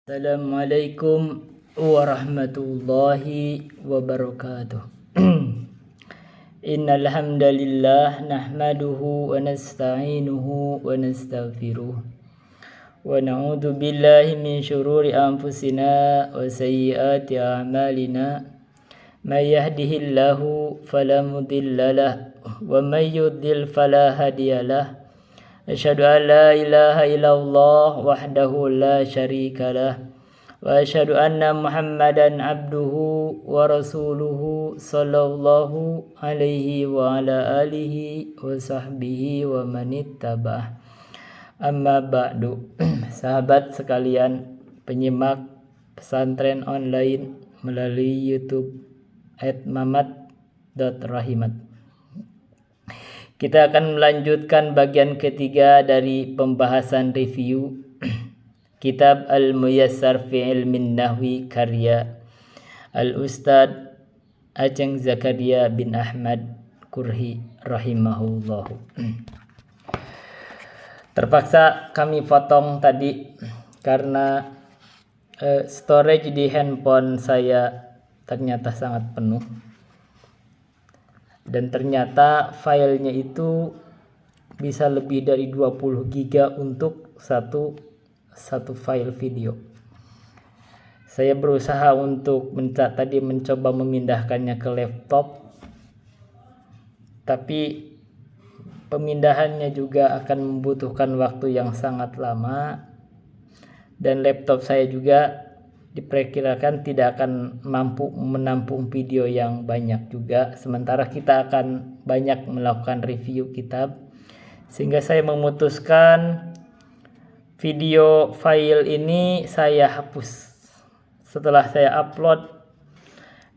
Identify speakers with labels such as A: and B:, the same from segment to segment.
A: Assalamualaikum warahmatullahi wabarakatuh. Innal hamdalillah nahmaduhu wa nasta'inuhu wa nastaghfiruh wa na'udzu billahi min syururi anfusina wa sayyiati a'malina. May yahdihillahu fala mudhillalah wa may yudhlil fala hadiyalah. Asyhadu an la ilaha illallah wahdahu la syarika lah wa asyhadu anna Muhammadan abduhu wa rasuluhu sallallahu alaihi wa ala alihi wa sahbihi wa manittaba'ah. Amma ba'du. Sahabat sekalian penyimak pesantren online melalui YouTube @mamat.rahimat. Kita akan melanjutkan bagian ketiga dari pembahasan review kitab Al-Muyassar fi Ilmin Nahwi karya Al-Ustadz Aceng Zakaria bin Ahmad Kurhi rahimahullah. Terpaksa kami potong tadi karena storage di handphone saya ternyata sangat penuh. Dan ternyata filenya itu bisa lebih dari 20 giga untuk satu file video. Saya berusaha untuk mencoba memindahkannya ke laptop, tapi pemindahannya juga akan membutuhkan waktu yang sangat lama, dan laptop saya juga diperkirakan tidak akan mampu menampung video yang banyak juga, sementara kita akan banyak melakukan review kitab, sehingga saya memutuskan video file ini saya hapus setelah saya upload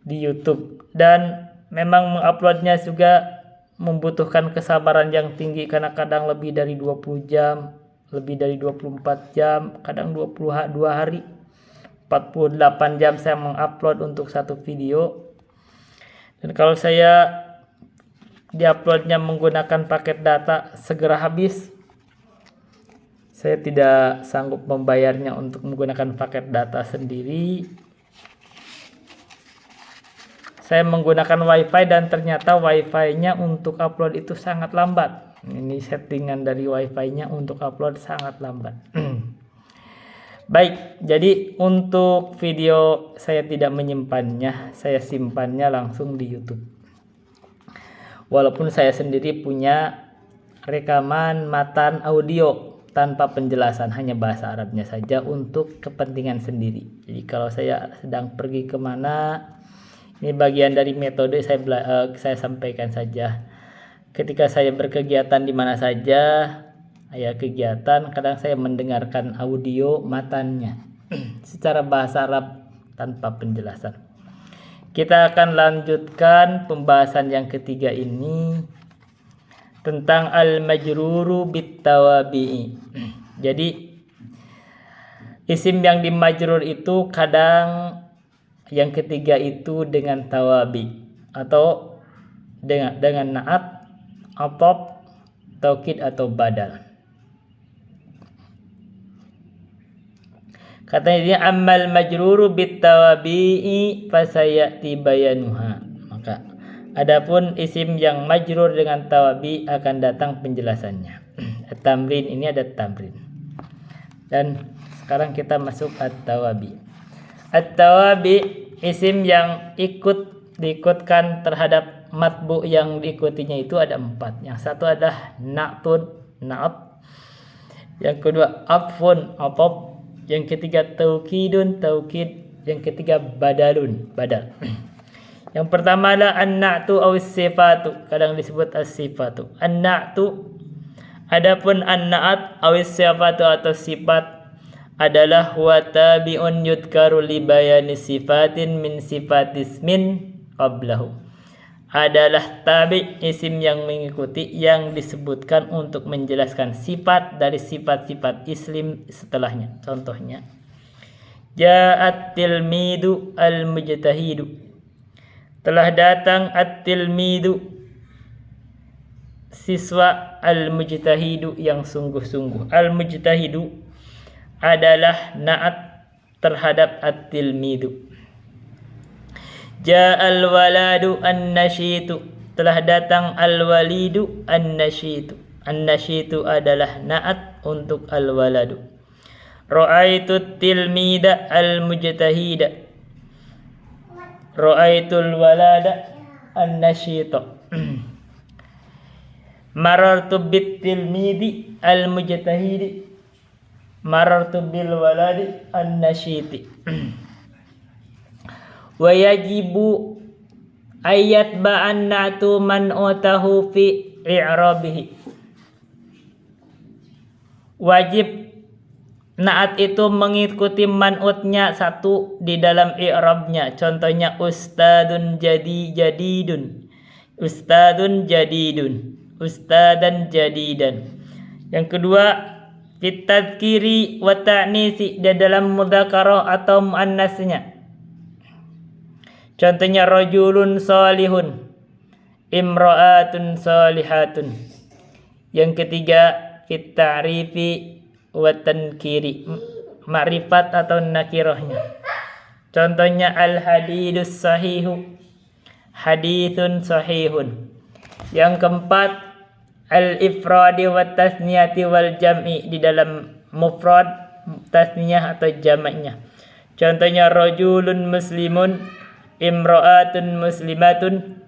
A: di YouTube. Dan memang menguploadnya juga membutuhkan kesabaran yang tinggi karena kadang lebih dari 20 jam, lebih dari 24 jam, kadang 22 hari, 48 jam saya mengupload untuk satu video. Dan kalau saya diuploadnya menggunakan paket data segera habis, saya tidak sanggup membayarnya untuk menggunakan paket data sendiri. Saya menggunakan wifi dan ternyata wifi-nya untuk upload itu sangat lambat. Ini settingan dari wifi-nya untuk upload sangat lambat. Baik, jadi untuk video saya tidak menyimpannya, saya simpannya langsung di YouTube. Walaupun saya sendiri punya rekaman matan audio tanpa penjelasan, hanya bahasa Arabnya saja untuk kepentingan sendiri. Jadi kalau saya sedang pergi kemana, ini bagian dari metode saya sampaikan saja. Ketika saya berkegiatan di mana saja, kegiatan, kadang saya mendengarkan audio matannya secara bahasa Arab tanpa penjelasan. Kita akan lanjutkan pembahasan yang ketiga ini tentang al-majruru bit-tawabi'i. Jadi isim yang dimajrur itu kadang yang ketiga itu dengan tawabi atau dengan na'at, atop, taukid atau badal. Katanya dia ammal majruru bit-tawabi'i fasayati bayanuha. Maka adapun isim yang majrur dengan tawabi akan datang penjelasannya. At-tamrin, ini ada tamrin. Dan sekarang kita masuk at-tawabi. At-tawabi isim yang diikutkan terhadap matbu yang diikutinya itu ada 4. Yang satu adalah na'tun, na'at. Yang kedua afun, atop. Yang ketiga taukidun, taukid. Yang ketiga badalun, badal. Yang pertama adalah an-na'tu awis sifatu, kadang disebut as-sifatu. An-na'tu, adapun an-na'at awis sifatu atau sifat adalah huwa tabi'un yudkaru li bayani sifatin min sifatismin qablahu. Adalah tabi, isim yang mengikuti, yang disebutkan untuk menjelaskan sifat dari sifat-sifat isim setelahnya. Contohnya, ja'at tilmidu al-mujtahidu, telah datang at-tilmidu, siswa, al-mujtahidu yang sungguh-sungguh. Al-mujtahidu adalah na'at terhadap at-tilmidu. Ja'al waladu an-nasyitu, telah datang al-walidu an-nasyitu. An-nasyitu adalah naat untuk al-waladu. Ra'aitu tilmida al-mujtahida. Ra'aitul walada an-nasyita. Marartu bit tilmidi al-mujtahidi. Marartu bil waladi an-nasyiti. Wa yajibu ayat ba'an na'tu man utahu fi i'rabihi. Wajib naat itu mengikuti man'utnya satu di dalam i'rabnya. Contohnya ustadun jadidun, ustadun jadidun, ustadan jadidan. Yang kedua, fit tadhkiri wa ta'nisi, di dalam mudzakarah atau muannasnya. Contohnya rajulun salihun, imra'atun salihatun. Yang ketiga, fit ta'rifi wa tankiri, ma'rifat atau nakirahnya. Contohnya al hadidus sahihu, hadithun sahihun. Yang keempat, al ifradi wa tasniyati wal jam'i, di dalam mufrad, tasniyah atau jamaknya. Contohnya rajulun muslimun, imra'atun muslimatun,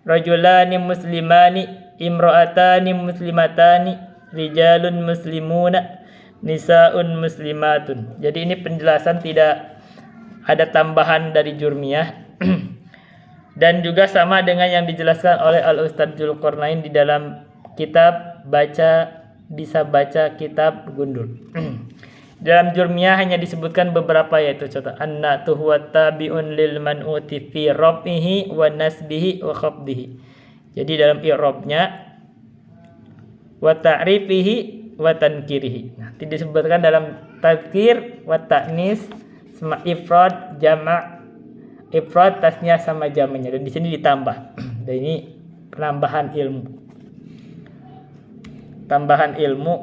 A: rajulani muslimani, imra'atani muslimatani, rijalun muslimuna, nisaun muslimatun. Jadi ini penjelasan, tidak ada tambahan dari Jurmiyah. Dan juga sama dengan yang dijelaskan oleh Al-Ustadz Dzulqarnain di dalam kitab bisa baca kitab Gundul. Dalam Jurmiyah hanya disebutkan beberapa, yaitu contoh an-na'tu huwa tabi'un lil man'uti fi rabbihi wa nasbihi wa khafdihi. Jadi dalam i'rabnya wa ta'rifihi wa tankirihi. Nah, disebutkan dalam tadzkir wa ta'nis, sama ifrad, jama', ifrad, tasnya sama jamaknya, dan di sini ditambah. Dan ini penambahan ilmu. Tambahan ilmu.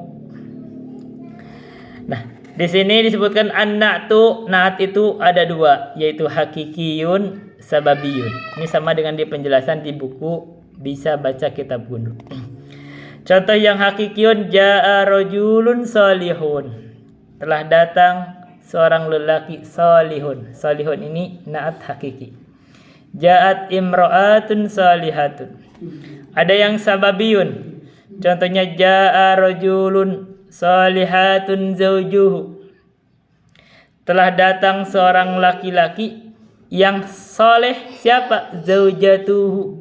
A: Nah, di sini disebutkan an-na'tu, naat itu ada dua, yaitu hakikiyun, sababiyun. Ini sama dengan di penjelasan di buku Bisa Baca Kitab Gundul. Contoh yang hakikiyun, ja'a rajulun salihun, telah datang seorang lelaki salihun. Salihun ini naat hakiki. Ja'at imra'atun salihatun. Ada yang sababiyun. Contohnya ja'a rajulun salihatun zaujuhu, telah datang seorang laki-laki yang soleh. Siapa? Zaujatuhu.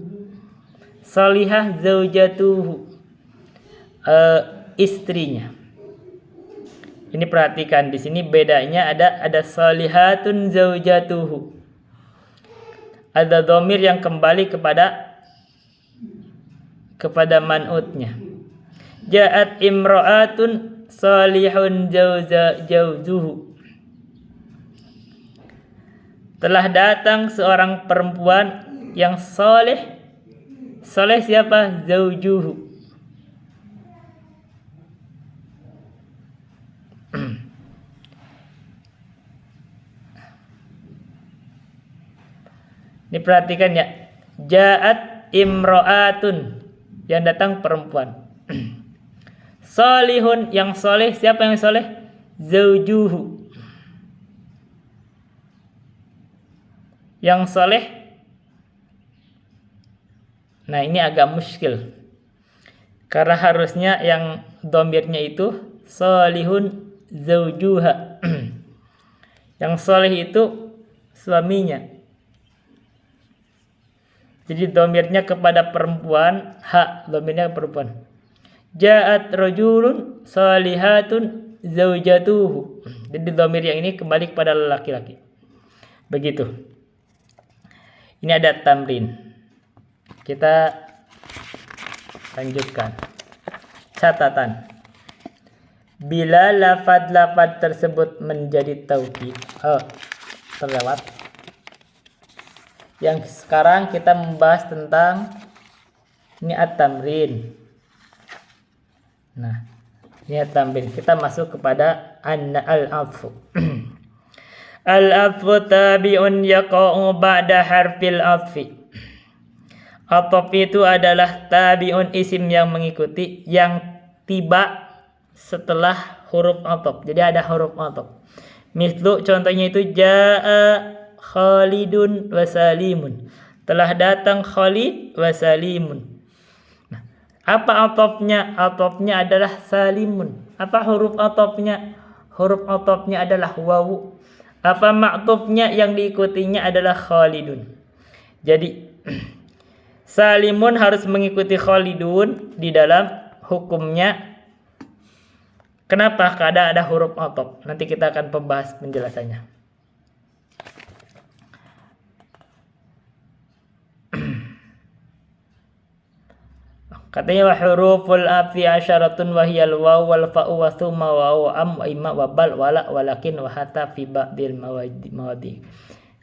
A: Salihah zaujatuhu, istrinya. Ini perhatikan, di sini bedanya ada salihatun zaujatuhu. Ada dhamir yang kembali kepada man'utnya. Ja'at imra'atun salihun jauzuhu, telah datang seorang perempuan yang soleh. Soleh siapa? Zaujuhu. Ini perhatikan ya. Ja'at imra'atun, yang datang perempuan. Salihun, yang soleh. Siapa yang soleh? Zaujuhu. Yang soleh. Nah, ini agak muskil, karena harusnya yang dhamirnya itu salihun zaujuha. Yang soleh itu suaminya. Jadi dhamirnya kepada perempuan, dhamirnya perempuan. Ja'at rajulun salihatun zaujatuhu. Jadi dhamir yang ini kembali kepada laki-laki. Begitu. Ini ada tamrin. Kita lanjutkan. Catatan. Bila lafad-lafad tersebut menjadi taukid. Terlewat. Yang sekarang kita membahas tentang ini at-tamrin. Nah, ini at-tamrin. Kita masuk kepada al-'athfu. Al-atfu tabi'un yaqa'u ba'da harfil atfi. Ataf itu adalah tabi'un, isim yang mengikuti, yang tiba setelah huruf ataf. Jadi ada huruf ataf. Mislu, contohnya itu jaa Khalidun wa Salimun. Telah datang Khalid wa Salimun. Nah, apa atafnya? Atafnya adalah Salimun. Apa huruf atafnya? Huruf atafnya adalah wawu. Apa ma'tufnya? Yang diikutinya adalah Khalidun. Jadi Salimun harus mengikuti Khalidun di dalam hukumnya. Kenapa? Karena ada huruf ataf. Nanti kita akan membahas penjelasannya. Katanya wa huruful atfi asyaratun wa hiyal waw wal fa'u wa thumma wa am wa imma wa bal wala walakin wa hatta fi ba'dil mawadi.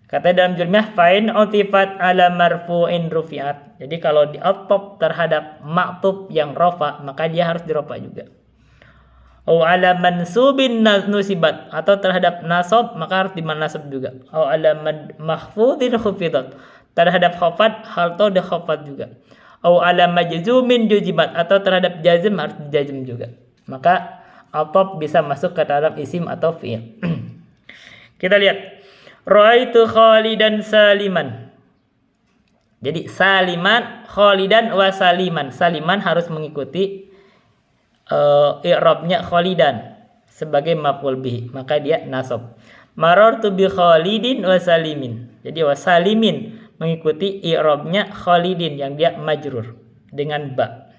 A: Katanya dalam jurmiyah fa'in utifat ala marfu'in rufi'at. Jadi kalau di ataf terhadap ma'tuf yang rafa, maka dia harus dirofa juga. Au ala mansubin nusibat, atau terhadap nasab maka harus dimanasab juga. Au ala mahfudin khufidat, terhadap khafat atau dikhafat juga. Au ala majzumin jujibat, atau terhadap jazm harus dijazm juga. Maka ataf bisa masuk ke dalam isim atau fi'il. Kita lihat. Ra'aitu Khalidan Saliman. Jadi Saliman, Khalidan wa Saliman. Saliman harus mengikuti i'rabnya Khalidan sebagai maf'ul bihi, maka dia nasab. Marartu bi Khalidin wa Salimin. Jadi wa Salimin mengikuti i'rabnya Khalidin yang dia majrur dengan ba.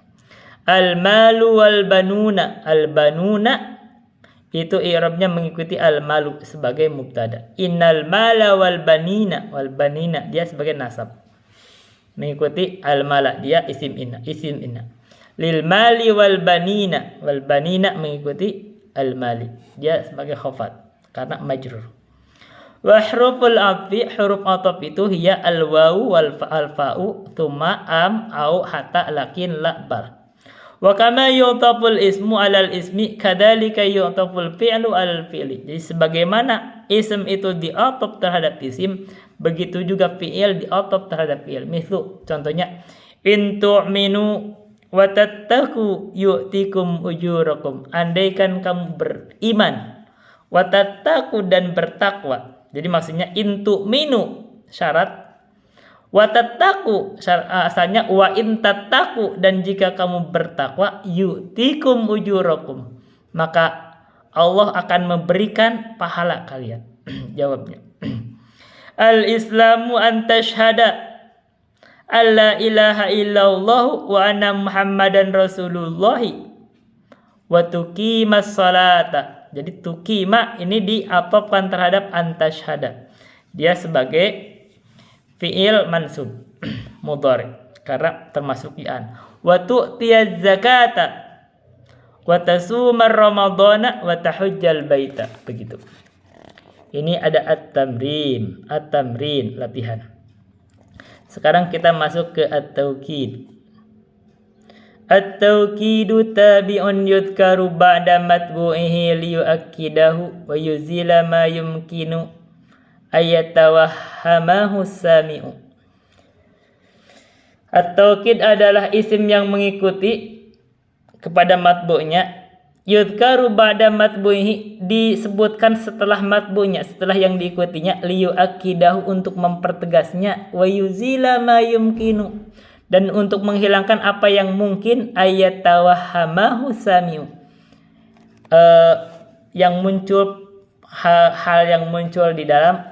A: Al-malu wal banuna. Al-banuna itu i'rabnya mengikuti al-malu sebagai mubtada. Innal mala wal banina. Wal banina dia sebagai nasab. Mengikuti al-mala dia isim inna. Isim inna. Lil mali wal banina. Wal banina mengikuti al-mali. Dia sebagai khafat karena majrur. Wa huruful atfi, huruf ataf itu hiya al-wawu wal fa'u thumma am au hatta lakin la bal. Wa kama yu'taful ismu 'alal ismi kadzalika yu'taful fi'lu 'alal fi'li. Jadi sebagaimana isim itu di'athaf terhadap isim, begitu juga fi'il di'athaf terhadap fi'il. Misal contohnya in tu'minu wa tattaqu yu'tikum ujurakum. Andaikan kamu beriman wa tattaqu dan bertakwa. Jadi maksudnya in tu'minu syarat, wa tattaqu asalnya wa in tattaqu, dan jika kamu bertakwa yu'tikum ujurakum, maka Allah akan memberikan pahala kalian. Jawabnya al-islamu an tashhada alla ilaha illallah wa anna muhammadan rasulullah wa tuqimas salata. Jadi tuqima ini diatofkan terhadap an tashhada, dia sebagai fi'il mansub mudhari karena termasuk an. Wa tu'tiyaz zakata wa tasumar ramadhana wa tahujjal baita. Begitu. Ini ada at-tamrin. At-tamrin latihan. Sekarang kita masuk ke at-taukid. At-taukidu tabi'un yudhkaru ba'da matbu'ihi liyu'akkidahu wa yuzila ma yumkinu ayatawahhamahu sami'u. At-taukid adalah isim yang mengikuti kepada matbu'nya. Yudhkaru ba'da matbu'ihi, disebutkan setelah matbu'nya, setelah yang diikutinya, liyu'akkidahu untuk mempertegasnya, wa yuzila ma yumkinu, dan untuk menghilangkan apa yang mungkin, ayatawahhamahu sami'u, yang muncul hal yang muncul di dalam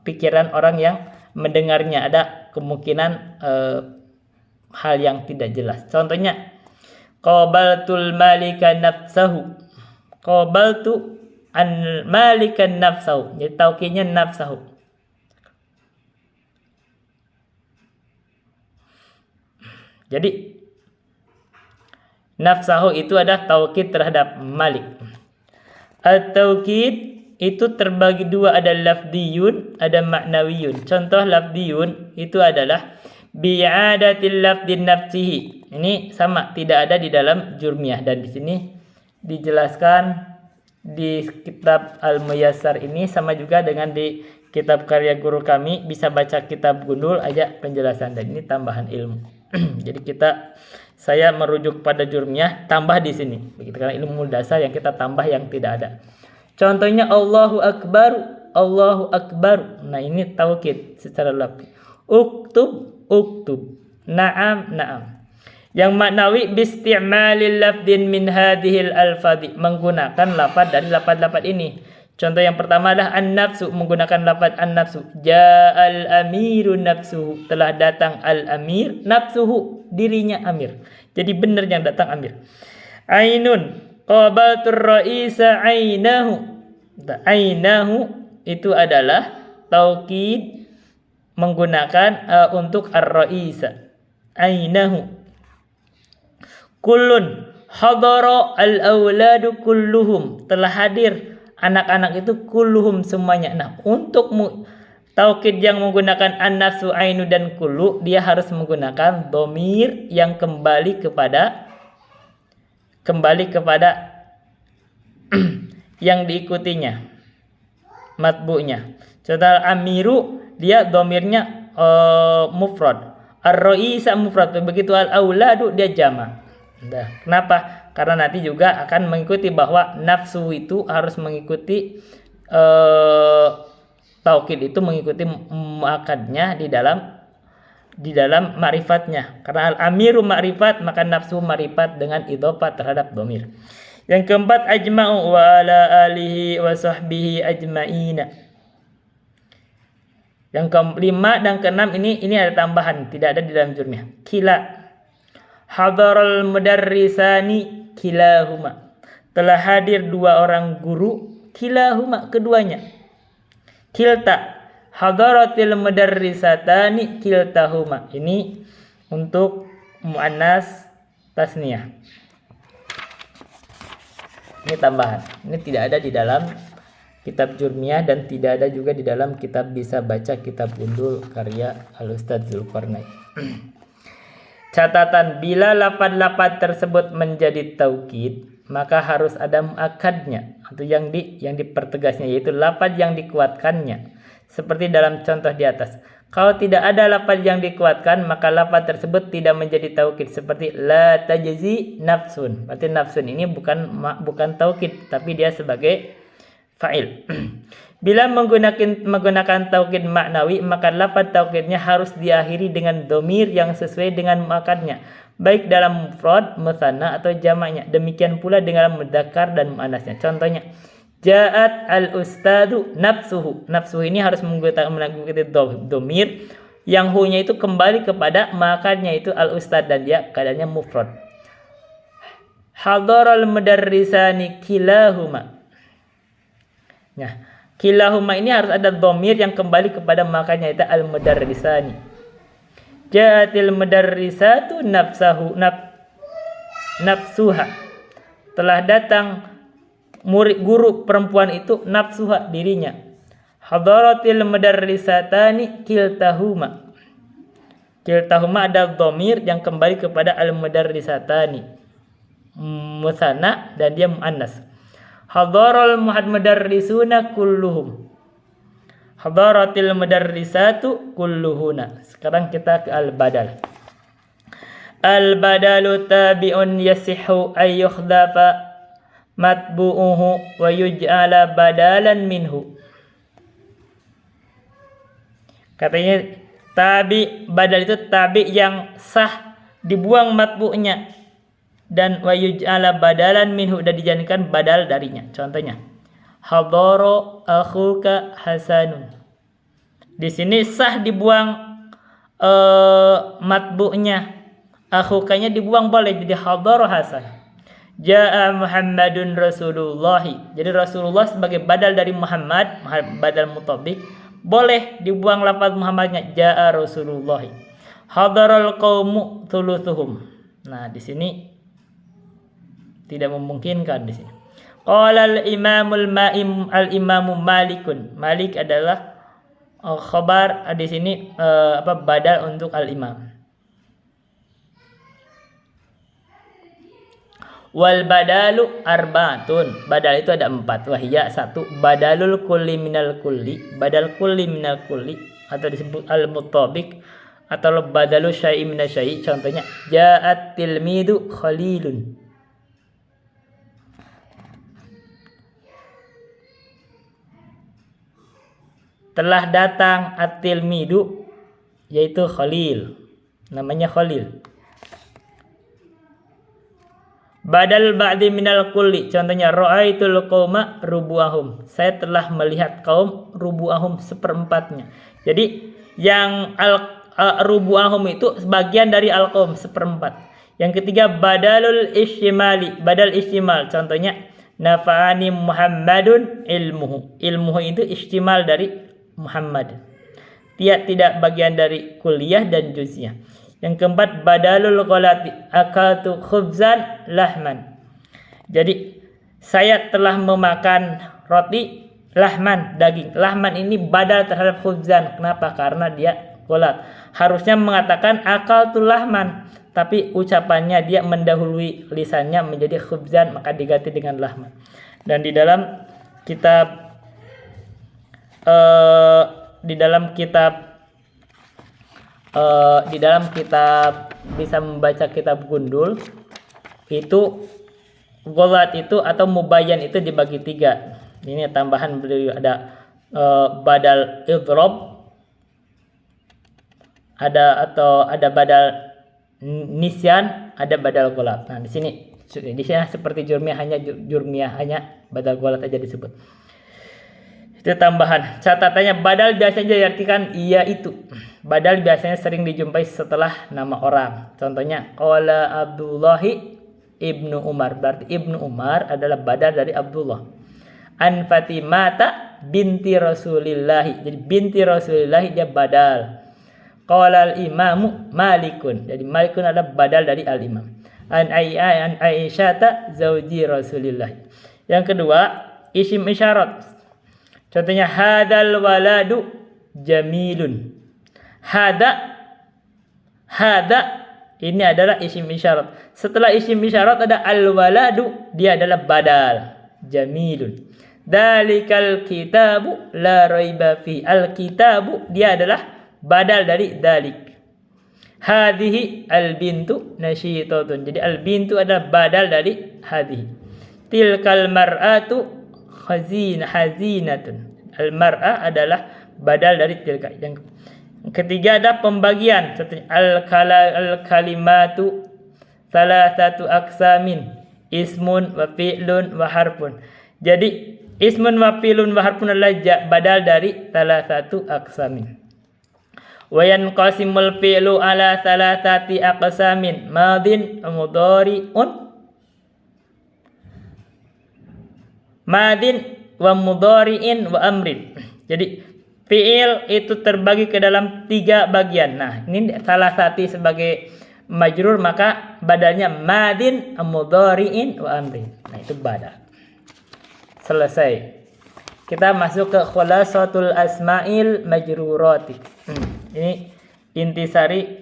A: pikiran orang yang mendengarnya, ada kemungkinan hal yang tidak jelas. Contohnya qabaltul malika nafsahu. Qabaltu an malika nafsahu. Jadi taukidnya nafsahu. Jadi nafsahu itu adalah taukid terhadap malik. At-taukid itu terbagi dua, ada lafdiyun, ada ma'nawiyun. Contoh lafdiyun itu adalah bi'adatil lafdin nafsihi. Ini sama, tidak ada di dalam jurmiyah, dan di sini dijelaskan di kitab Al-Muyassar ini sama juga dengan di kitab karya guru kami. Bisa baca kitab Gundul aja penjelasan, dan ini tambahan ilmu. Jadi saya merujuk pada jurmiyah tambah di sini begitu, karena ilmu dasar yang kita tambah yang tidak ada. Contohnya Allahu Akbar, Allahu Akbar. Nah, ini taukid secara lafzi. Uktub, uktub. Naam, naam. Yang maknawi bisti'malil lafdin min hadhil alfadhi, menggunakan lafaz dari lafaz-lafaz ini. Contoh yang pertama adalah an-nafsu, menggunakan lafaz an-nafsu. Ja'al amiru nafsuhu, telah datang al-amir, nafsuhu, dirinya amir. Jadi benar yang datang amir. Ainun, qabaltur ra'isa ainahu. Ainahu itu adalah taukid menggunakan untuk ar-ra'isa. Ainahu. Kullun hadara al-auladu kulluhum, telah hadir anak-anak itu kulluhum semuanya. Nah, untuk taukid yang menggunakan an-nafsu, ainu dan kullu, dia harus menggunakan dhamir yang kembali kepada yang diikutinya, matbu'nya. Contoh amiru, dia dhamirnya mufrad. Ar-ra'isa mufrad, begitu al-auladu dia jama'. Nah, kenapa? Karena nanti juga akan mengikuti bahwa nafsu itu harus mengikuti taukid itu mengikuti muakadnya di dalam ma'rifatnya. Karena al-amiru ma'rifat, maka nafsu ma'rifat dengan idhofah terhadap dhamir. Yang keempat, ajma'u wa ala alihi wa sahbihi ajma'ina. Yang kelima dan keenam ini ada tambahan, tidak ada di dalam jurmiyah. Kila hadaral mudarrisani kilahuma, telah hadir dua orang guru, kilahuma, keduanya. Kilta hadaratil mudarrisatani kiltahuma, ini untuk muannas tasniyah. Ini tambahan, ini tidak ada di dalam kitab jurmiyah dan tidak ada juga di dalam kitab bisa baca kitab Gundul karya Al-Ustadz Zulkarnain. Catatan, bila lafaz-lafaz tersebut menjadi taukid, maka harus ada muakadnya atau yang dipertegasnya, yaitu lafaz yang dikuatkannya. Seperti dalam contoh di atas. Kalau tidak ada lafaz yang dikuatkan, maka lafaz tersebut tidak menjadi taukid. Seperti la tajzi nafsun. Berarti nafsun ini bukan taukid, tapi dia sebagai fa'il. Bila menggunakan taukid maknawi, maka lafaz taukidnya harus diakhiri dengan dhamir yang sesuai dengan muakadnya, baik dalam mufrad, mutsanna atau jamaknya. Demikian pula dengan mudzakkar dan muannasnya. Contohnya, ja'at al-ustadu nafsuhu. Nafsuhu ini harus menggunakan dhamir yang hu-nya itu kembali kepada muakadnya, itu al-ustad, dan dia keadaannya mufrad. Hadaral mudarrisani kilahuma. Nah, kilahuma ini harus ada dhamir yang kembali kepada makanya, itu al-mudarrisani. Ja'atil mudarrisatu nafsuha. Telah datang guru perempuan itu, nafsuha, dirinya. Hadaratil mudarrisatani kiltahuma. Kiltahuma ada dhamir yang kembali kepada al-mudarrisatani, musanna, dan dia muannas. Hadaral mudarrisuna kulluhum. Hadaratil mudarrisatu kulluhuna. Sekarang kita ke al-badal. Al-badalu tabi'un yasihu ay yukhdafa matbu'uhu wa yuj'ala badalan minhu. Katanya badal itu tabi yang sah, dibuang matbu'nya, dan wa yuj'ala badalan minhu, dan dijadikan badal darinya. Contohnya, hadara akhuka hasanun. Di sini sah dibuang matbu'nya, akhukanya dibuang boleh, jadi hadara hasan. Ja'a Muhammadun Rasulullahi. Jadi Rasulullah sebagai badal dari Muhammad, badal mutabik, boleh dibuang lafaz Muhammadnya, ja'a Rasulullahi. Hadaral qaumu thuluthuhum. Nah, di sini tidak memungkinkan di sini. Qala al-imamu Malikun. Malik adalah khabar di sini badal untuk al-imam. Wal badalu arbaatun. Badal itu ada 4. Wahya 1. Badalul kulli minal kulli. Badal kulli minal kulli atau disebut al-mutabiq atau badalu syai'i minal syai'i. Contohnya ja'at tilmidu khalilun. Telah datang at-tilmidu, yaitu Khalil. Namanya Khalil. Badal ba'di minal kulli. Contohnya ra'aitul qauma rubu'ahum. Saya telah melihat kaum rubu'ahum seperempatnya. Jadi yang rubu'ahum itu sebagian dari al-qaum seperempat. Yang ketiga badalul istimali. Badal istimal. Contohnya nafa'ani Muhammadun ilmuhu. Ilmuhu itu istimal dari Muhammad. Dia tidak bagian dari kuliah dan juz'iyah. Yang keempat badalul ghalati akaltu khubzan lahman. Jadi saya telah memakan roti lahman, daging. Lahman ini badal terhadap khubzan. Kenapa? Karena dia ghalat. Harusnya mengatakan akaltu lahman, tapi ucapannya dia mendahului lisannya menjadi khubzan, maka diganti dengan lahman. Dan di dalam kitab di dalam kitab bisa membaca kitab Gundul itu ghalat itu atau mubayyan itu dibagi 3. Ini tambahan beliau ada badal idrob, ada badal nisyan, ada badal ghalat. Nah, di sini seperti jurmiyah hanya badal ghalat aja disebut. Itu tambahan. Catatannya badal biasanya diartikan iya itu. Badal biasanya sering dijumpai setelah nama orang. Contohnya qala Abdullahi ibnu Umar. Berarti ibnu Umar adalah badal dari Abdullah. An Fatimata binti Rasulillahi. Jadi binti Rasulillahi dia badal. Qala al-imamu Malikun. Jadi Malikun adalah badal dari al-imam. An Aisyata zauji Rasulillah. Yang kedua isim isyarat. Contohnya hadal waladu jamilun. Hada ini adalah isim isyarat. Setelah isim isyarat ada al waladu, dia adalah badal jamilun. Dalikal kitabu la raiba fi. Al kitabu dia adalah badal dari dalik. Hadhihi al bintu nasyitatun. Jadi al bintu adalah badal dari hadhihi. Tilkal mar'atu hazinatun. Al-mar'a adalah badal dari tilka. Yang ketiga ada pembagian. Al-kalimatu salasatu aqsamin. Ismun wa fi'lun wa harfun. Jadi ismun wa fi'lun wa harfun adalah badal dari salasatu aqsamin. Wa yanqasimul fi'lu ala salasati aqsamin. Madin mudhari'un. Madin wa mudhari'in wa amrin. Jadi fi'il itu terbagi ke dalam 3 bagian. Nah, ini salah satu sebagai majrur, maka badalnya madin mudhari'in wa amrin. Nah, itu badal. Selesai. Kita masuk ke khulasatul asma'il majrurati. Ini intisari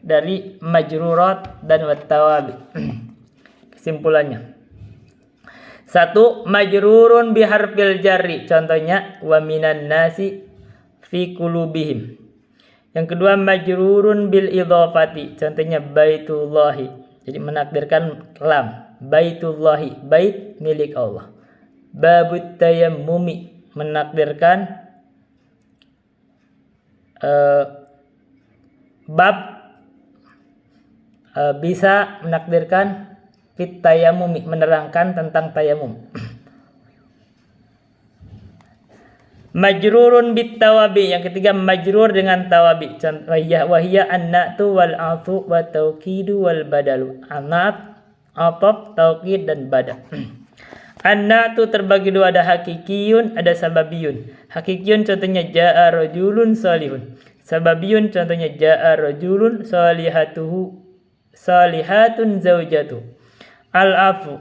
A: dari majrurat dan wattawabi. Kesimpulannya. 1. Majrurun biharfil jarri. Contohnya wa minan nasi fi qulubihim. Yang kedua majrurun bil idhafati. Contohnya baitullahi. Jadi menakdirkan lam. Baitullahi, bait milik Allah. Babut tayammumi, menakdirkan bab bisa menakdirkan fit tayammumi, menerangkan tentang tayamum. Majrurun bit tawabi. Yang ketiga majrur dengan tawabi. Wahiyya an-na'tu wal 'atfu wa tauqidu wal badalu. An-na'at, 'athaf, tauqid dan badal. An-na'tu terbagi 2, ada hakikiyun, ada sababiyun. Hakikiyun contohnya jaa rajulun salihun. Sababiyun contohnya jaa rajulun salihatun zaujatu. Al-afu.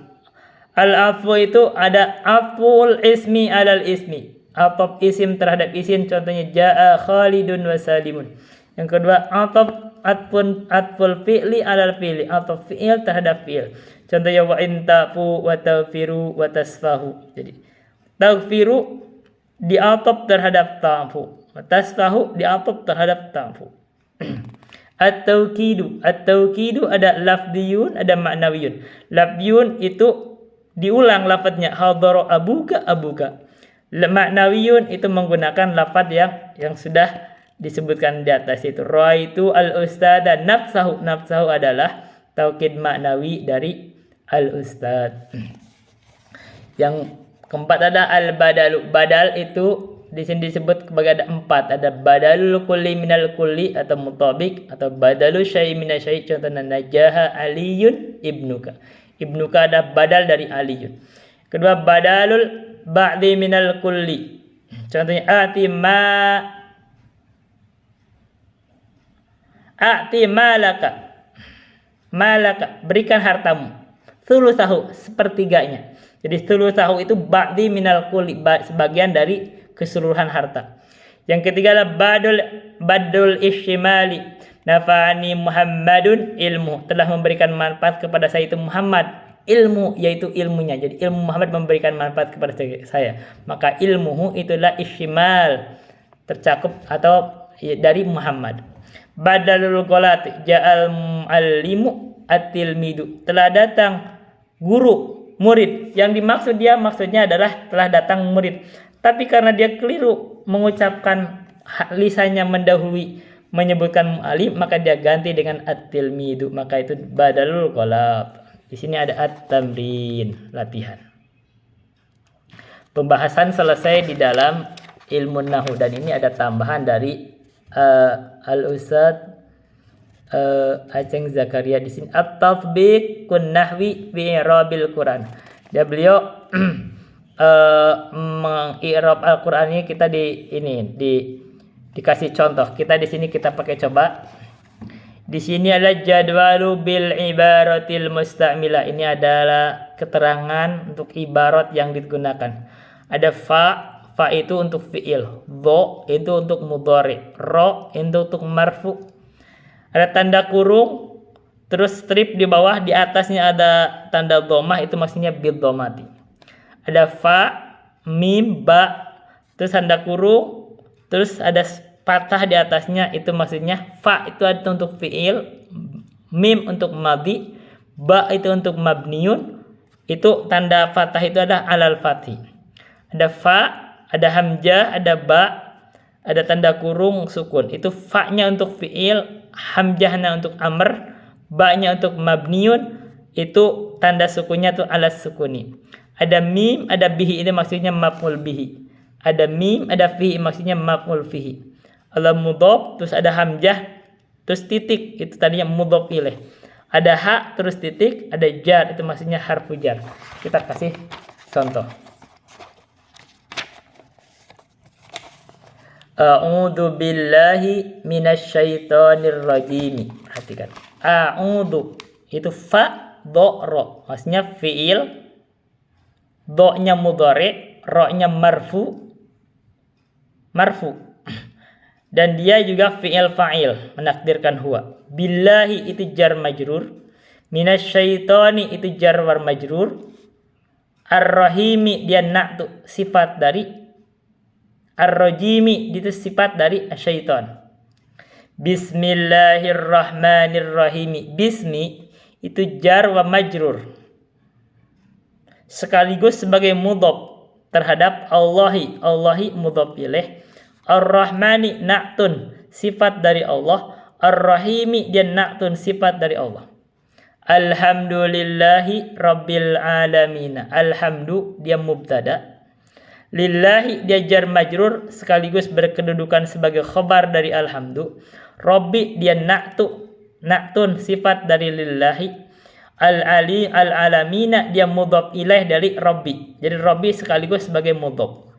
A: Al-afu itu ada aful ismi alal ismi. Ataf isim terhadap isim, contohnya jaa Khalidun wa Salimun. Yang kedua ataf atful fi'li alal fi'li. Ataf fi'il terhadap fi'il. Contohnya wa in ta'fu wa taghfiru wa tasfahu. Jadi taghfiru diatop terhadap ta'fu, wa tasfahu diatop terhadap ta'fu. At-taukidu ada lafdiyun, ada ma'nawiyun. Lafdiyun itu diulang lafadznya, hadara abuka. Ma'nawiyun itu menggunakan lafadz yang sudah disebutkan di atas itu. Ra'aitu al-ustada nafsahu adalah taukid maknawi dari al-ustad. Yang keempat ada al-badalu. Badal itu di sini disebut sebagai ada 4. Ada badalul kulli minal kulli atau mutabik, atau badalu syai' minal syai'. Contohnya najaha aliyun ibnuka. Ibnuka ada badal dari aliyun. Kedua badalul ba'di minal kulli. Contohnya ati malaka, berikan hartamu. Thulutsahu, sepertiganya. Jadi thulutsahu itu ba'di minal kulli, sebagian dari keseluruhan harta. Yang ketiga adalah badul ishimali. Nafa'ani Muhammadun ilmu, telah memberikan manfaat kepada saya itu Muhammad ilmu, yaitu ilmunya. Jadi ilmu Muhammad memberikan manfaat kepada saya, maka ilmuhu itulah ishimal, tercakup atau dari Muhammad. Badalul qolat ja'al alimu at-tilmidu, telah datang guru murid. Yang dimaksud maksudnya adalah telah datang murid, tapi karena dia keliru mengucapkan lisannya mendahului menyebutkan mu'alim, maka dia ganti dengan at-tilmidu, maka itu badalul qolat. Di sini ada at-tamrin, latihan. Pembahasan selesai di dalam ilmu nahwu, dan ini ada tambahan dari Al-Ustadz Aceng Zakaria di sini, at-tatbiqun nahwi fi i'rabil Quran. Beliau mengi'rab Al-Qur'an ini kita dikasih contoh. Kita di sini kita pakai coba. Di sini adalah jadwalu bil ibaratil musta'milah. Ini adalah keterangan untuk ibarat yang digunakan. Ada fa itu untuk fi'il, dho itu untuk mudhari, ro itu untuk marfu. Ada tanda kurung, terus strip di bawah, di atasnya ada tanda dhammah, itu maksudnya bil dhammati. Ada fa, mim, ba, terus tanda kurung, terus ada patah di atasnya, itu maksudnya fa itu ada untuk fi'il, mim untuk madhi, ba itu untuk mabniun, itu tanda fathah itu ada alal fathi. Ada fa, ada hamzah, ada ba, ada tanda kurung sukun. Itu fa-nya untuk fi'il, hamzahnya untuk amr, ba-nya untuk mabniun, itu tanda sukunnya itu alas sukuni. Ada mim, ada bihi, ini maksudnya maf'ul bihi. Ada mim, ada fihi, maksudnya maf'ul fihi. Kalau mudhof, terus ada hamzah, terus titik, itu tadinya mudhof ilaih. Ada ha, terus titik, ada jar, itu maksudnya harfu jar. Kita kasih contoh. A'udzu billahi minasyaitonir rajim. Perhatikan. A'udzu itu fa, dha, ra. Maksudnya fi'il, dha-nya mudhari, ra-nya marfu. Dan dia juga fi'il fa'il, menakdirkan huwa. Billahi itu jar majrur. Minasyaitoni itu jar war majrur. Ar-rahimi dia na'tu, sifat dari ar-rajimi, itu sifat dari syaitan. Bismillahirrahmanirrahim. Bismi itu jar wa majrur, sekaligus sebagai mudhaf terhadap Allahi. Allahi mudhaf ilaih. Ar-Rahmani na'tun, sifat dari Allah. Ar-Rahimi dia na'tun, sifat dari Allah. Alhamdulillahi rabbil alamin. Alhamdu dia mubtada. Lillahi dia jar majrur, sekaligus berkedudukan sebagai khabar dari alhamdu. Rabbi dia na'tun, sifat dari lillahi. Al-ali al-alamina dia mudhaf ilaih dari rabbi. Jadi rabbi sekaligus sebagai mudhaf.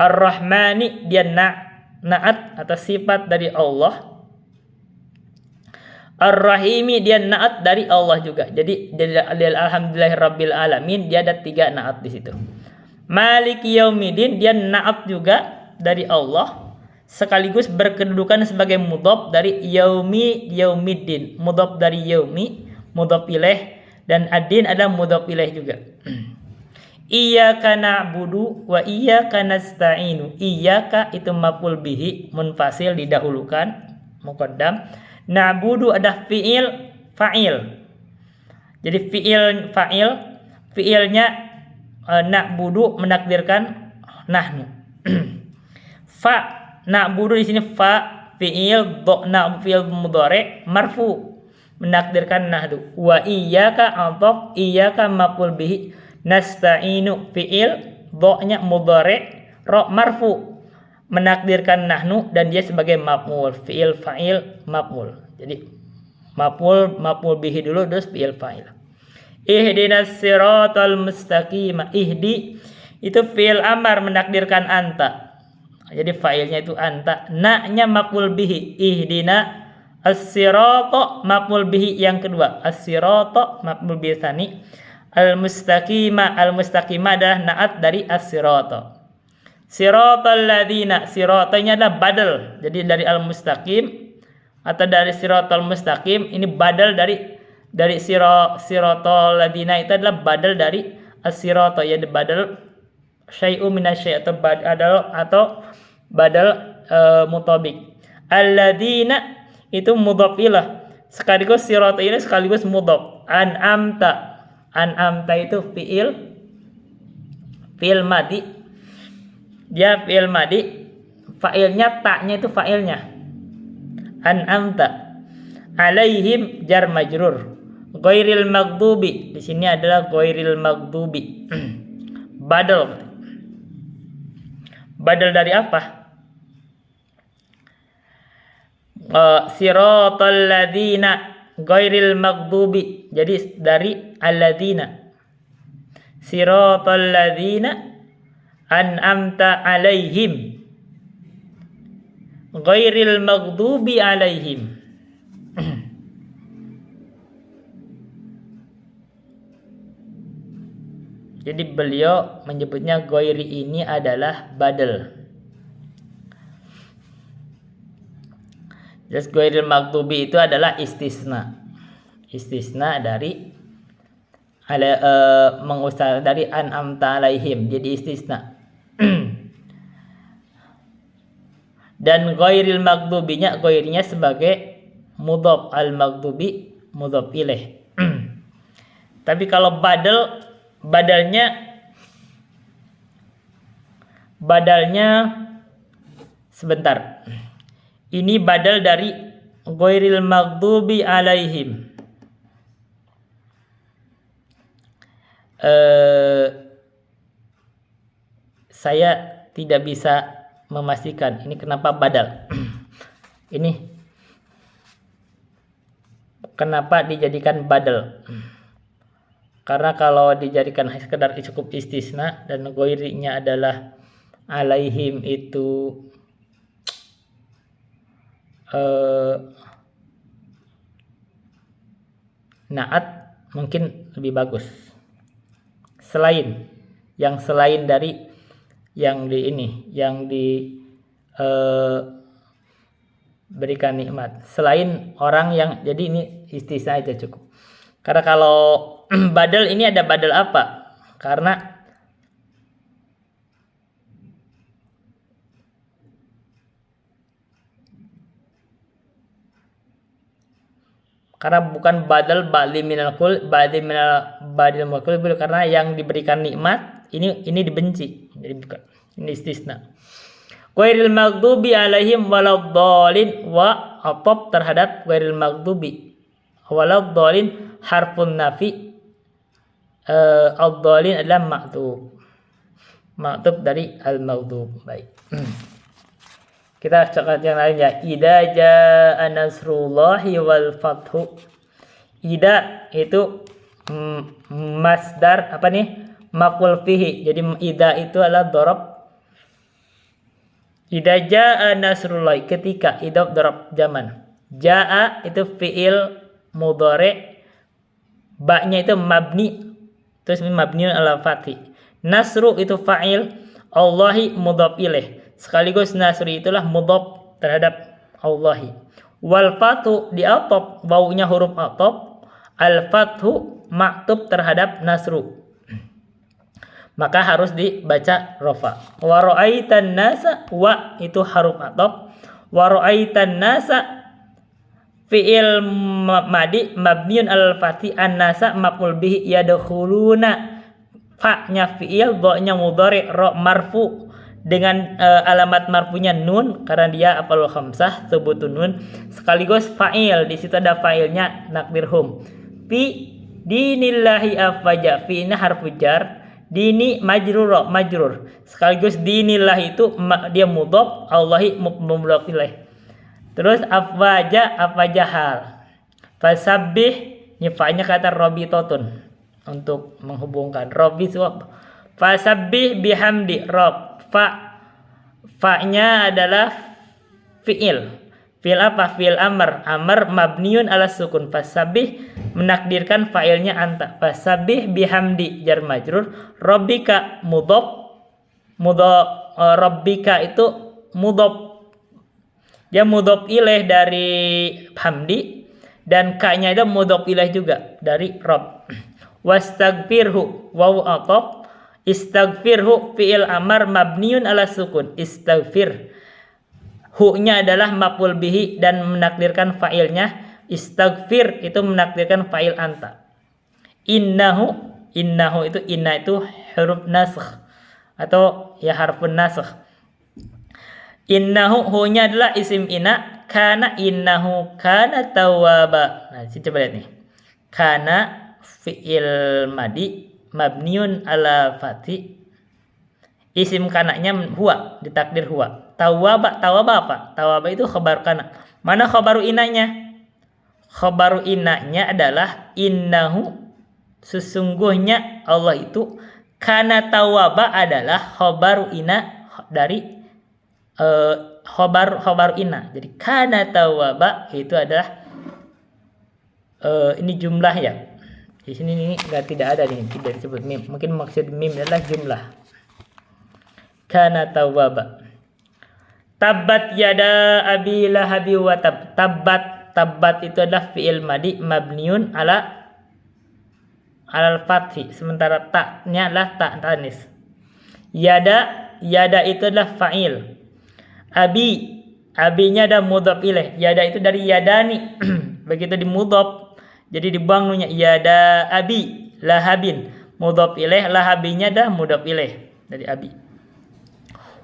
A: Ar-Rahmani dia na'at atau sifat dari Allah. Ar-Rahimi dia na'at dari Allah juga. Jadi alhamdulillahirabbil alamin dia ada 3 na'at di situ. Maliki yaumidin dia na'at juga dari Allah, sekaligus berkedudukan sebagai mudhaf dari yaumi yaumiddin. Mudhaf dari yaumi, mudhaf ilaih dan ad-din adalah mudhaf ilaih juga. Iyyaka na'budu wa iyyaka nasta'inu. Iyyaka itu maf'ul bihi munfasil didahulukan muqaddam. Na'budu ada fi'il fa'il. Jadi fi'ilnya na'budu menakdirkan nahnu. Fa na'budu di sini fa fi'il fi'il mudhari marfu menakdirkan nahdu. Wa iyyaka adhaf iyyaka maf'ul bihi nasta'inu fi'il nya mudhari ra marfu menakdirkan nahnu dan dia sebagai maf'ul fi'il fa'il maf'ul. Jadi maf'ul bihi dulu terus fi'il fa'il. Ihdinas siratal mustaqim. Ihdi itu fi'il amar menakdirkan anta. Jadi fa'ilnya itu anta, na-nya maf'ul bihi. Ihdina as-sirata maf'ul bihi yang kedua. As-sirata maf'ul bihi tsani. Al-mustaqima adalah na'at dari as-sirata. Siratal ladzina, siratanya adalah badal. Jadi dari al-mustaqim atau dari siratal mustaqim ini badal dari siratal ladzina itu adalah badal dari as-sirata, ya badal syai'u minasyai' atau badal mutabik. Alladzina itu mudhaf ilah sekaligus sirata ini sekaligus mudhaf. An'amta itu fi'il madi. Dia fi'il madi, fa'ilnya ta'nya itu fa'ilnya. An'amta alaihim jar majrur. Ghairil maghdubi di sini adalah ghairil maghdubi. Badal dari apa? Siratal ladzina ghairil maghdubi. Jadi dari alladzina. Siratal ladzina an'amta alaihim ghairil maghdubi alaihim. Jadi beliau menyebutnya ghairi ini adalah badal. Jadi ghairil maghdubi itu adalah istisna. Istisna dari dari an'amta alaihim. Jadi istisna. Dan ghairil maghdubinya ghairinya sebagai mudhaf, al-maghdubi mudhaf ilaih. Tapi kalau badalnya sebentar. Ini badal dari ghairil maghdubi alaihim. Saya tidak bisa memastikan ini kenapa badal. Ini kenapa dijadikan badal? Karena kalau dijadikan sekedar cukup istisna dan ghairinya adalah alaihim itu naat mungkin lebih bagus. Selain dari yang berikan nikmat, selain orang yang, jadi ini istisna itu cukup. Karena kalau badal ini ada badal apa? Karena bukan badal ba'di minal kul, ba'dil makul, karena yang diberikan nikmat ini dibenci. Jadi bukan, ini istisna. Ghairil maghdubi alaihim waladdallin, wa atop terhadap ghairil maghdubi. Waladdallin harfun nafi, ad-dallin adalah maktub dari al-maghdub. Baik. Kita cakap yang lainnya. Idza jaa nasrullahi wal fathu. Ida itu masdar apa nih? Maf'ul fihi. Jadi ida itu adalah dhorob. Idza jaa nasrullahi, ketika idab dhorob zaman. Jaa itu fi'il mudhari, ba-nya itu mabni, terus mabni ala fathi. Nasru itu fa'il, Allahi mudhaf ilaih. Sekaligus nasri itulah mudhaf terhadap Allahi. Wal fatu di atop, baunya huruf atop Al-fathu maktub terhadap nasru, maka harus dibaca rofa. Wa ra'aitan nasa, wa itu haruf atop. Wa ra'aitan nasa fi'il madi mabniun al-fathi, an-nasa maf'ul bihi yadkhuluna. Fa-nya fi'il, do-nya mudhari, ro marfu dengan alamat marfunya nun karena dia af'alul khamsah thubutun nun, sekaligus fa'il. Di situ ada fa'ilnya nakdirhum. Fi dinillahi afaja, fi-nya harfu jar, dini majrur, majrur, sekaligus dinillah itu dia mudhof, Allahi mudhof ilaih. Terus afaja, afaja hal. Fasabbih, nyifanya kata robitotun untuk menghubungkan robi suap. Fasabbih bihamdi rob, fa-nya adalah fi'il. Fi'il apa? Fi'il amr. Amr mabniun ala sukun. Fasabbih menakdirkan fa'ilnya anta. Fasabbih bihamdi jar majrur. Rabbika mudhof. Rabbika itu mudhof. Dia mudhof ilaih dari hamdi, dan ka-nya itu mudhof ilaih juga dari rabb. Wastaghfirhu waw ataf. Istaghfirhu fi'il amr mabniun ala sukun. Istaghfir, hu-nya adalah maf'ul bihi dan menakdirkan fa'ilnya. Istaghfir itu menakdirkan fa'il anta. Innahu, innahu itu, inna itu huruf nasakh atau ya harfun nasakh. Innahu, hu-nya adalah isim inna. Kana, innahu kana tawwaba. Nah, sini coba lihat nih. Kana fi'il madi mabniun ala fathi. Isim kananya huwa, ditakdir huwa. Tawwaba, tawwaba apa? Tawwaba itu khabar kana. Mana khabaru inanya? Khabaru inanya adalah innahu, sesungguhnya Allah itu. Kana tawwaba adalah khabaru ina dari khabaru ina. Jadi kana tawwaba itu adalah ini jumlah ya. Di sini ini tidak ada nih, tidak disebut mim. Mungkin maksud mim adalah jumlah. Kana tawwaba. Tabbat yada abi lahabi wa tab. Tabbat itu adalah fi'il madi mabniun ala al-fathi, sementara ta-nya adalah ta tanis. Yada itu adalah fa'il. Abinya ada mudhof ilaih. Yada itu dari yadani. Begitu dimudhof jadi dibuang nunya. Yada abi lahabin, mudhof ilaih, lahabinya ada mudhof ilaih dari abi.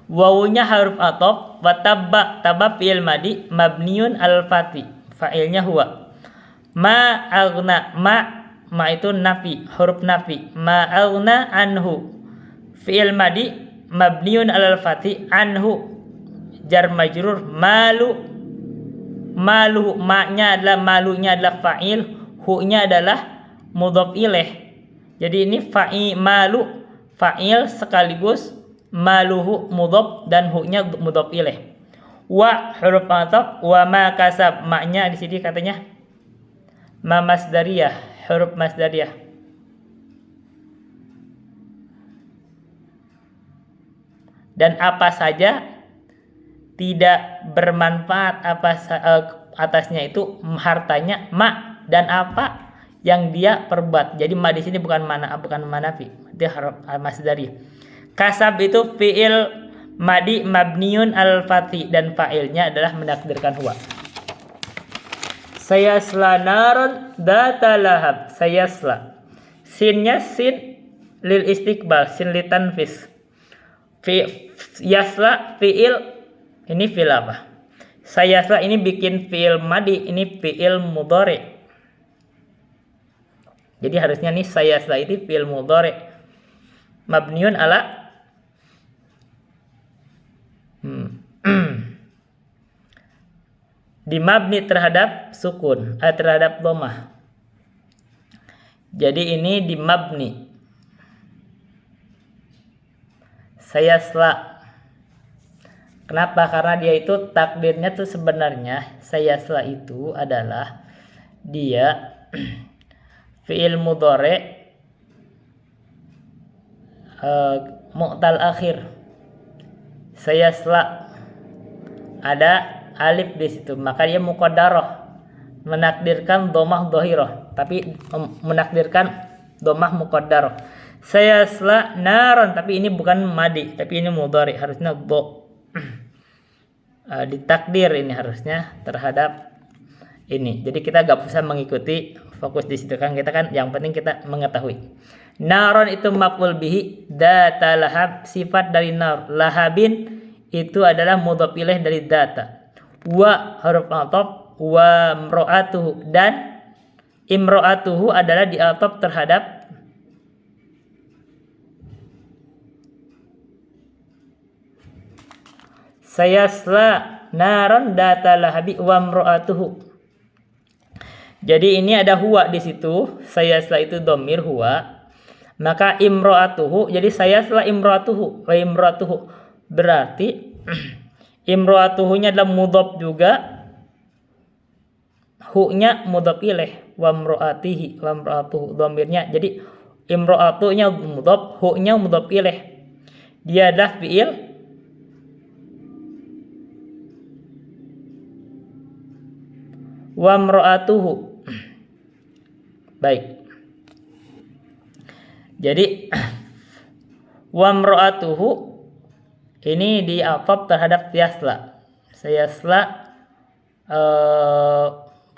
A: Wawunya haruf atop. Wa tabba fi'il madi mabniun al-fathi, fa'ilnya huwa. Ma aghna, ma itu nafi, huruf nafi. Ma aghna anhu, fi'il madi mabniun al-fathi, anhu jar majrur. Malu, ma-nya adalah, malunya adalah fa'il, hu-nya adalah mudhof ilaih. Jadi ini malu fa'il sekaligus maluhu mudhof dan hu-nya mudhof ilaih. Wa huruf ataf. Wa ma kasab, ma-nya di sini katanya ma masdariyah, huruf masdariyah. Dan apa saja tidak bermanfaat atasnya itu hartanya ma, dan apa yang dia perbuat. Jadi ma di sini bukan manafi, dia haruf masdariyah. Kasab itu fi'il madi mabniun al-fathi dan fa'ilnya adalah menakdirkan huwa. Sayasla naron data lahab. Sayasla, sinnya sin lil istiqbal, sin li tanfis. Yasla fi'il, ini fi'il apa? Sayasla ini bikin fi'il madi, ini fi'il mudhari. Jadi harusnya nih sayasla itu fi'il mudhari mabniun ala dimabni terhadap sukun, terhadap dhammah. Jadi ini dimabni. Sayasla. Kenapa? Karena dia itu takdirnya tuh sebenarnya sayasla itu adalah dia fi'il mudhari mu'tal akhir. Sayasla ada alif di situ, maka dia muqaddarah, menakdirkan dhammah dhahirah. tapi menakdirkan dhammah muqaddarah. Sayasla naron, tapi ini bukan madi, tapi ini mudhari, harusnya dho. Ditakdir ini harusnya terhadap ini. Jadi kita gak usah mengikuti, fokus di situ kan, kita kan yang penting kita mengetahui. Naron itu maf'ul bihi, data lahab sifat dari nar, lahabin itu adalah mudhaf ilaih dari data. Wa huruf ataf, wa imra'atuhu, dan imra'atuhu adalah diataf terhadap sayasla naron data lahabi wa imra'atuhu. Jadi ini ada huwa di situ, sayasla itu dhamir huwa. Maka imra'atuhu, jadi sayasla imra'atuhu wa imra'atuhu. Berarti imra'atuhu-nya adalah mudhaf juga. Hu-nya mudhaf ilaih, wa imra'atihi wa imra'atuhu dhamirnya. Jadi imra'atuhu-nya mudhaf, hu-nya mudhaf ilaih. Dia adalah fi'il wa imra'atuhu. Baik. Jadi wa imra'atuhu ini diataf terhadap sayasla. Sayasla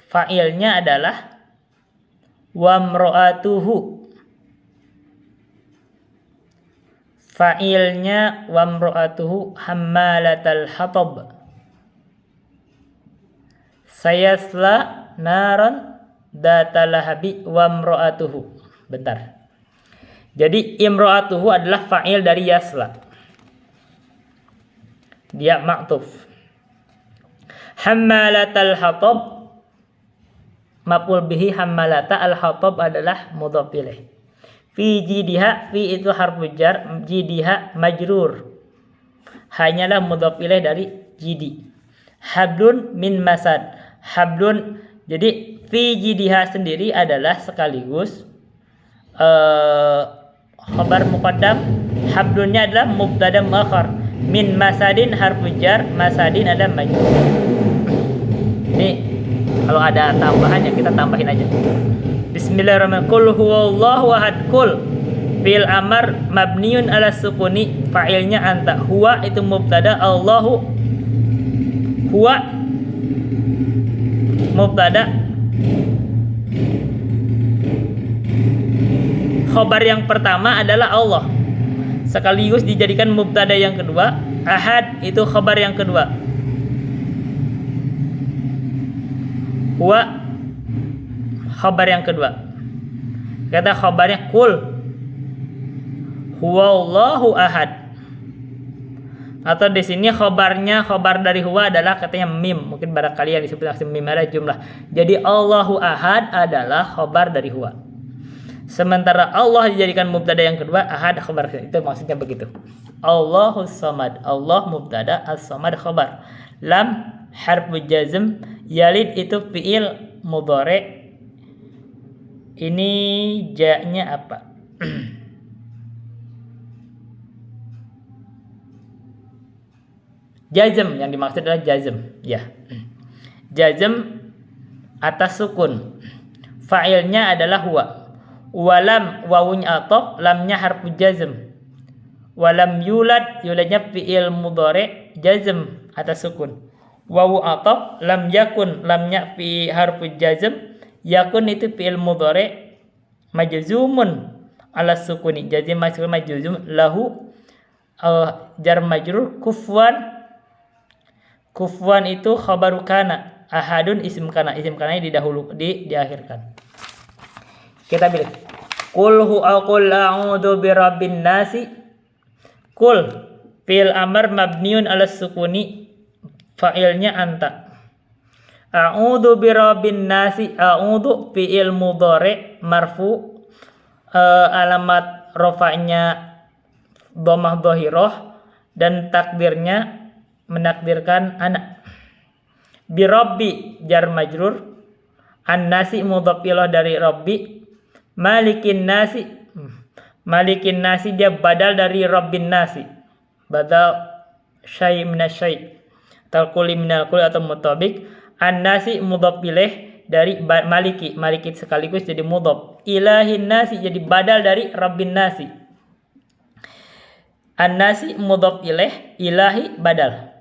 A: fa'ilnya adalah wa imra'atuhu. Fa'ilnya wa imra'atuhu hammalatal hatab. Sayasla naran data lahabi wa imra'atuhu. Bentar. Jadi imra'atuhu adalah fa'il dari yasla. Dia ma'tuf. Hammalatal hatab maf'ul bihi, hammalata al hatab adalah mudhaf ilaih. Fi jidiha, fi itu harfu jar, jidiha majrur. Hanyalah mudhaf ilaih dari jidi. Hablun min masad. Hablun, jadi fi jidiha sendiri adalah sekaligus khabar muqaddam. Hablunnya adalah mubtada muakhar. Min masadin harfu jar, masadin adalah majrur. Ini kalau ada tambahannya kita tambahin aja. Bismillahirrahmanirrahim. Qul huwallahu ahad. Qul fi'il amar mabniun ala sukuni, fa'ilnya anta. Huwa itu mubtada, Allahu huwa mubtada. Khobar yang pertama adalah Allah, sekaligus dijadikan mubtada yang kedua. Ahad itu khobar yang kedua. Huwa khobar yang kedua. Kata khobarnya kul huwallahu ahad. Atau di sini khobarnya, khobar dari huwa adalah katanya mim. Mungkin barangkali yang disebut mim ada jumlah. Jadi Allahu ahad adalah khobar dari huwa. Sementara Allah dijadikan mubtada yang kedua, ahad khobar. Itu maksudnya begitu. Allahus samad. Allah mubtada, as-samad khobar. Lam harfu jazm, yalid itu fi'il mudhari. Ini ja-nya apa? Jazm, yang dimaksud adalah jazm, ya. Jazm atas sukun. Fa'ilnya adalah huwa. Walam wawunya ataf, lamnya harfu jazm. Walam yulad, yuladnya fi'il mudhari, jazm atas sukun. Wawu ataf, lam yakun, lamnya fi harfu jazm. Yakun itu fi'il mudhari majzumun ala sukuni. Jazm majzum lahu jar majrur kufwan. Kufwan itu khabaru kana, ahadun isim kana. Isim kana diakhirkan. Kita pilih. Qul qul a'udzu birabbin nasi. Qul fi'il amr mabniun 'ala sukuni, fa'ilnya anta. A'udzu birabbin nasi, a'udzu fi'il mudhari marfu, alamat rafa'nya dhammah dhahirah dan takdirnya menakdirkan anak. Birabbi jar majrur, an-nasi mudhaf ilaih dari rabbi, malikin nasi. Malikin nasi dia badal dari rabbin nasi, badal syai' minasy syai', talquli minal quli atau mutabik. An-nasi mudhaf ilaih, dari maliki. Maliki sekaligus jadi mudhaf. Ilahin nasi jadi badal dari rabbin nasi. An-nasi mudhaf ilaih, ilahi badal.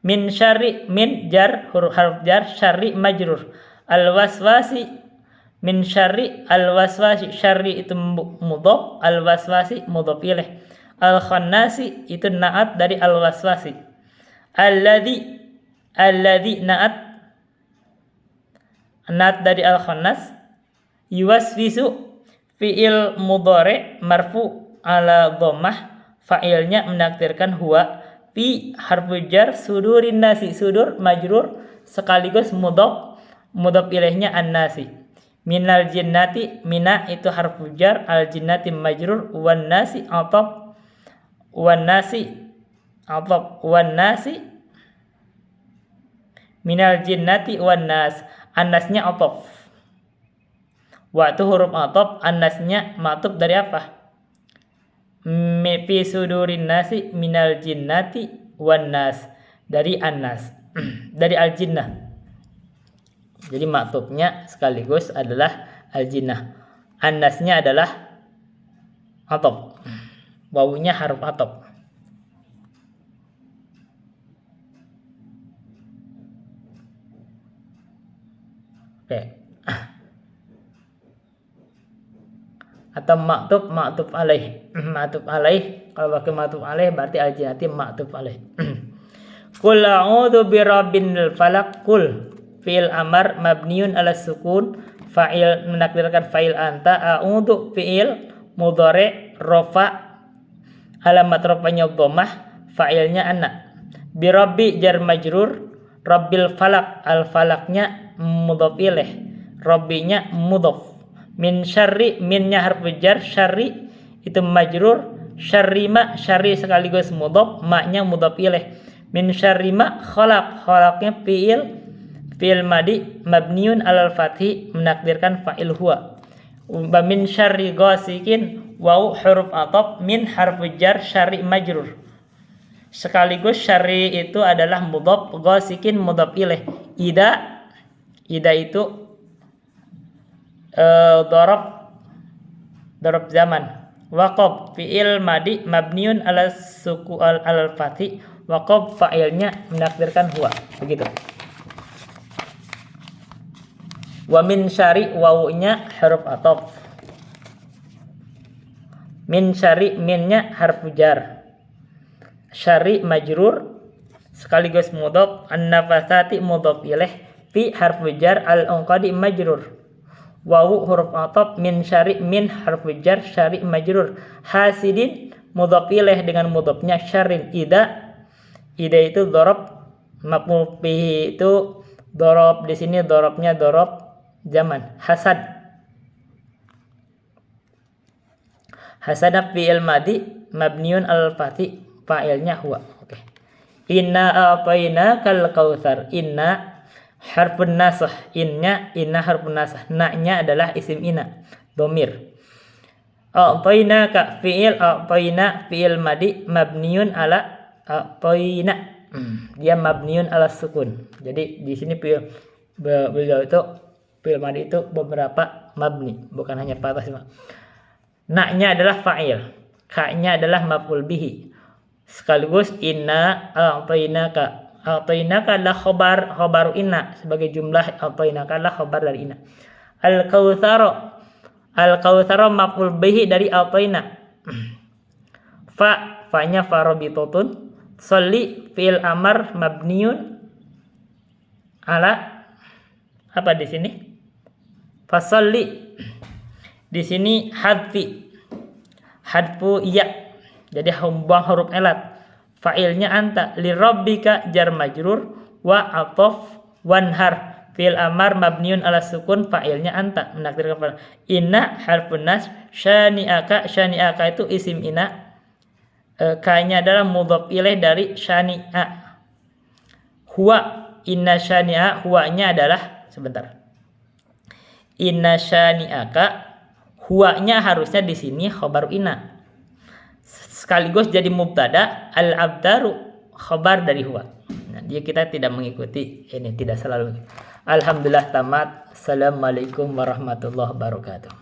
A: Min syarri, min jar huruf harf jar, syarri majrur. Al-waswasi min syarri, al-waswasi syarri itu mudhaf, al-waswasi mudhaf ilaih. Al-khannasi itu naat dari al-waswasi. Alladzi naat dari al-khannas. Yuwaswisu fi'il mudhari marfu ala dhammah, fa'ilnya menakdirkan huwa, fi harfu jar sudurin nasi, sudur majrur sekaligus mudhaf ilaihnya an-nasi. Minal jinnati, mina itu harfu jar, al jinnati majrur, wan nasi ataf, wan nasi minal jinnati wan nas, an-nasnya ataf. Wa itu huruf ataf, an-nasnya ma'tuf dari apa? Fi sudurin nasi minal jinnati wan nas, dari an-nas dari al-jinnah. Jadi ma'tufnya sekaligus adalah al-jinnah. An-nasnya adalah ataf. Wawunya haruf ataf. Oke. Atau ma'tuf alaih. Ma'tuf alaih, kalau pakai ma'tuf alaih berarti al-jinnati ma'tuf alaih. Qul a'udzu birabbin falaq. Qul fi'il amar mabniun ala sukun, fa'il menakdirkan fa'il anta, a'udzu fi'il mudhari rafa, alamat rafanya dhammah, fa'ilnya anna. Birabbi jar majrur, rabbil falaq, al falaqnya mudhaf ilaih, rabbinya mudhaf. Min syarri, minnya harfu jar, syarri itu majrur, syarri ma, syarri sekaligus mudhaf, ma-nya mudhaf ilaih. Min syarri ma khalaq, khalaqnya fi'il madi mabniun alal fathi, menakdirkan fa'il huwa. Min syarri ghasikin, waw huruf ataf, min harfu jar, syarri majrur sekaligus syarri itu adalah mudhaf, ghasikin mudhaf ilaih. Ida itu darab zaman. Waqab fi'il madi mabniun ala suku al fathi, waqab fa'ilnya menakdirkan huwa, begitu. Wa min syari, wawunya huruf ataf. Min syari, minnya harfu jar, syari majrur sekaligus mudhaf, an-nafasati mudhaf ilaih, fi harfu jar, al-unqadi majrur, wawu huruf ataf, min syari, min harfu jar, syari majrur, hasidin mudhaf ilaih dengan mudhafnya syarrin. Ida itu dzarab, maf'ul bihi itu dzarab, di sini dzarabnya dzarab zaman. Hasada fi'il madi mabniun al fathi, fa'ilnya huwa. Oke. Inna a'tainakal kautsar. Inna harfun nasah, inna harfun nasah, na-nya adalah isim ina, dhamir. A'tainaka fi'il madi mabniun ala a'taina, dia mabniun ala sukun. Jadi di sini beliau itu fi'il madi itu beberapa mabni, bukan hanya patah semua. Na-nya adalah fa'il, ka-nya adalah maf'ul bihi. Sekaligus inna a'tainaka. A'tainaka adalah khobar inna, sebagai jumlah a'tainaka adalah khobar dari inna. Al-kautsara maf'ul bihi dari a'taina. Fa-nya farabitotun. Sholli fi'il amar mabniun ala apa di sini? Fasolli. Di sini hadfu iya, jadi buang huruf elat. Fa'ilnya anta, li rabbika jar majrur, wa ataf wanhar fi'il amar mabniun ala sukun, fa'ilnya anta menakdirkan. Inna harfun nas, syani'aka itu isim ina, ka-nya adalah mudhaf ilaih dari syani'a. Huwa, inna syani'a, huwa-nya adalah inna syani'aka, huwa-nya harusnya di sini khobar inna, sekaligus jadi mubtada, al-abdaru khobar dari huwa. Nah, dia kita tidak mengikuti ini, tidak selalu. Alhamdulillah tamat. Assalamualaikum warahmatullahi wabarakatuh.